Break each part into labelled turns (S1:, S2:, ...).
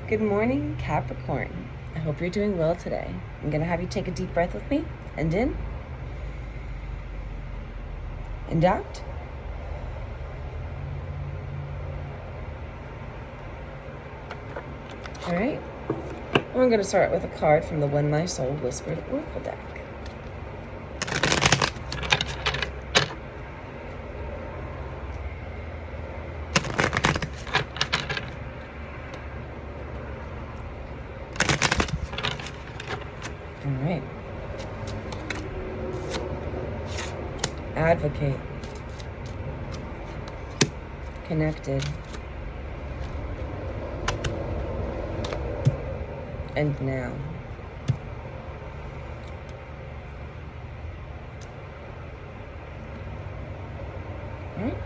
S1: Good morning, Capricorn. I hope you're doing well today. I'm going to have you take a deep breath with me, and in, and out. All right. We're going to start with a card from the When My Soul Whispered Oracle deck. All right. Advocate. Connected. And now. All right.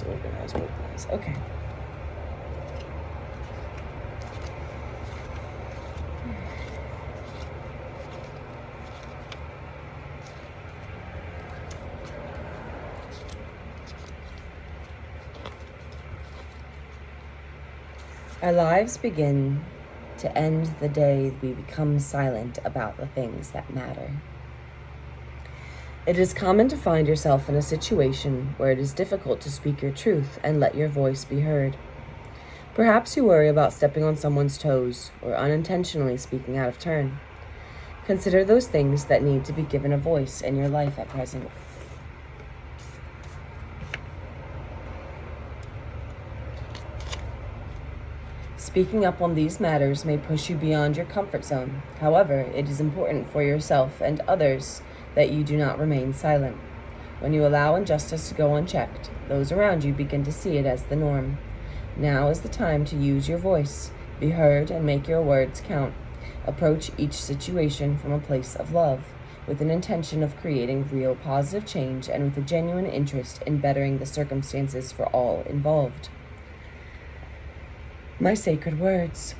S1: Organize. Okay. Our lives begin to end the day we become silent about the things that matter. It is common to find yourself in a situation where it is difficult to speak your truth and let your voice be heard. Perhaps you worry about stepping on someone's toes or unintentionally speaking out of turn. Consider those things that need to be given a voice in your life at present. Speaking up on these matters may push you beyond your comfort zone. However, it is important for yourself and others that you do not remain silent. When you allow injustice to go unchecked, those around you begin to see it as the norm. Now is the time to use your voice, be heard, and make your words count. Approach each situation from a place of love, with an intention of creating real positive change and with a genuine interest in bettering the circumstances for all involved. My sacred words.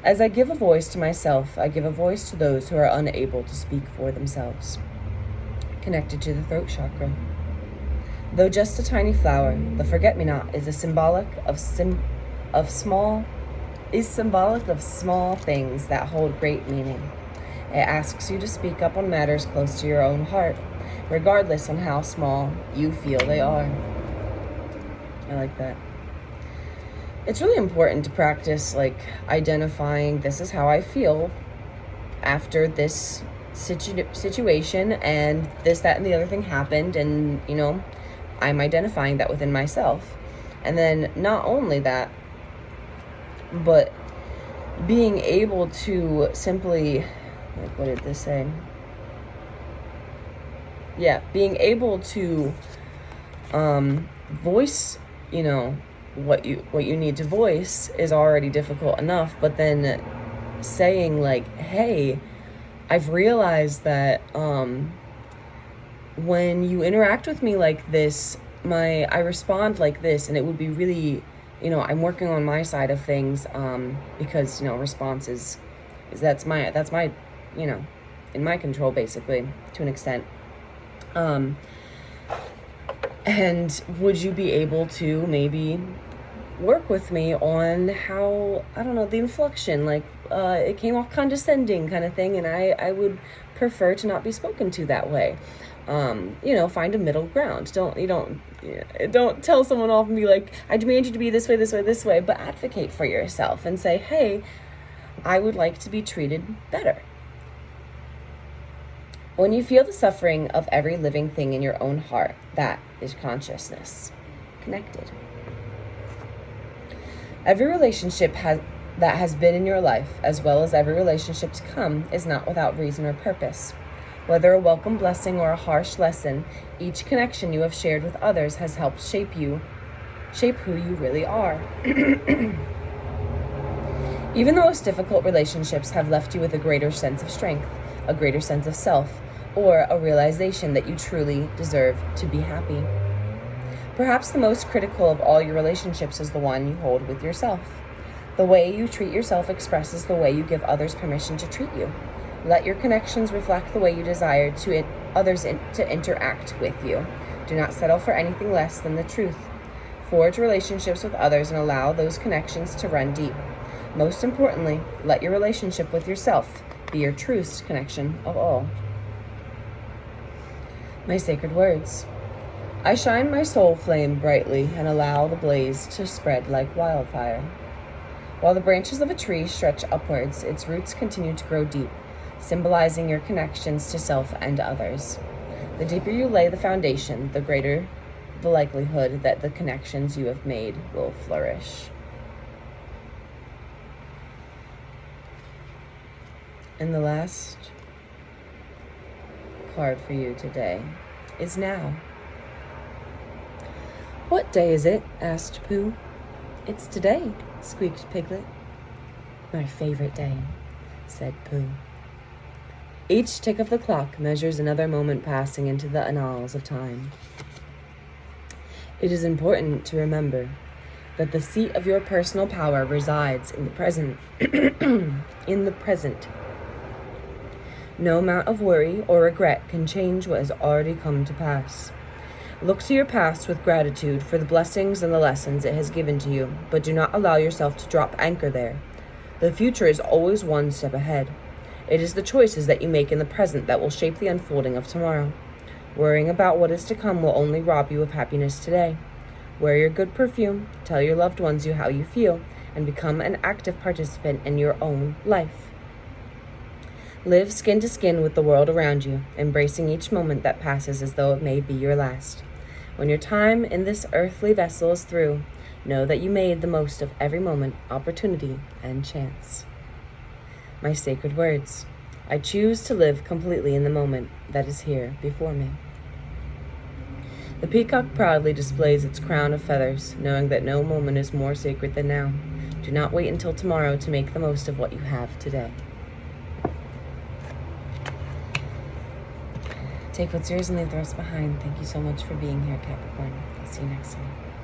S1: As I give a voice to myself, I give a voice to those who are unable to speak for themselves. Connected to the throat chakra. Though just a tiny flower, the forget-me-not is symbolic of small things that hold great meaning. It asks you to speak up on matters close to your own heart, regardless on how small you feel they are. I like that. It's really important to practice identifying, this is how I feel after this situation, and this, that, and the other thing happened, and I'm identifying that within myself. And then not only that, but being able to simply, what did this say? Yeah, being able to voice, what you need to voice is already difficult enough, but then saying hey, I've realized that when you interact with me like this, I respond like this, and it would be really, I'm working on my side of things, because response is that's my in my control, basically, to an extent. And would you be able to maybe work with me on how, the inflection, it came off condescending kind of thing, and I would prefer to not be spoken to that way. Find a middle ground. Don't tell someone off and be like, I demand you to be this way, but advocate for yourself and say, hey, I would like to be treated better. When you feel the suffering of every living thing in your own heart, that is consciousness. Connected. Every relationship that has been in your life, as well as every relationship to come, is not without reason or purpose. Whether a welcome blessing or a harsh lesson, each connection you have shared with others has helped shape who you really are. Even the most difficult relationships have left you with a greater sense of strength, a greater sense of self, or a realization that you truly deserve to be happy. Perhaps the most critical of all your relationships is the one you hold with yourself. The way you treat yourself expresses the way you give others permission to treat you. Let your connections reflect the way you desire others to interact with you. Do not settle for anything less than the truth. Forge relationships with others and allow those connections to run deep. Most importantly, let your relationship with yourself be your truest connection of all. My sacred words. I shine my soul flame brightly and allow the blaze to spread like wildfire. While the branches of a tree stretch upwards, its roots continue to grow deep, symbolizing your connections to self and others. The deeper you lay the foundation, the greater the likelihood that the connections you have made will flourish. And the last card for you today is now. What day is it? Asked Pooh. It's today, squeaked Piglet. My favorite day, said Pooh. Each tick of the clock measures another moment passing into the annals of time. It is important to remember that the seat of your personal power resides in the present. In the present. No amount of worry or regret can change what has already come to pass. Look to your past with gratitude for the blessings and the lessons it has given to you, but do not allow yourself to drop anchor there. The future is always one step ahead. It is the choices that you make in the present that will shape the unfolding of tomorrow. Worrying about what is to come will only rob you of happiness today. Wear your good perfume, tell your loved ones how you feel, and become an active participant in your own life. Live skin to skin with the world around you, embracing each moment that passes as though it may be your last. When your time in this earthly vessel is through, know that you made the most of every moment, opportunity, and chance. My sacred words. I choose to live completely in the moment that is here before me. The peacock proudly displays its crown of feathers, knowing that no moment is more sacred than now. Do not wait until tomorrow to make the most of what you have today. Take what's yours and leave the rest behind. Thank you so much for being here, Capricorn. I'll see you next time.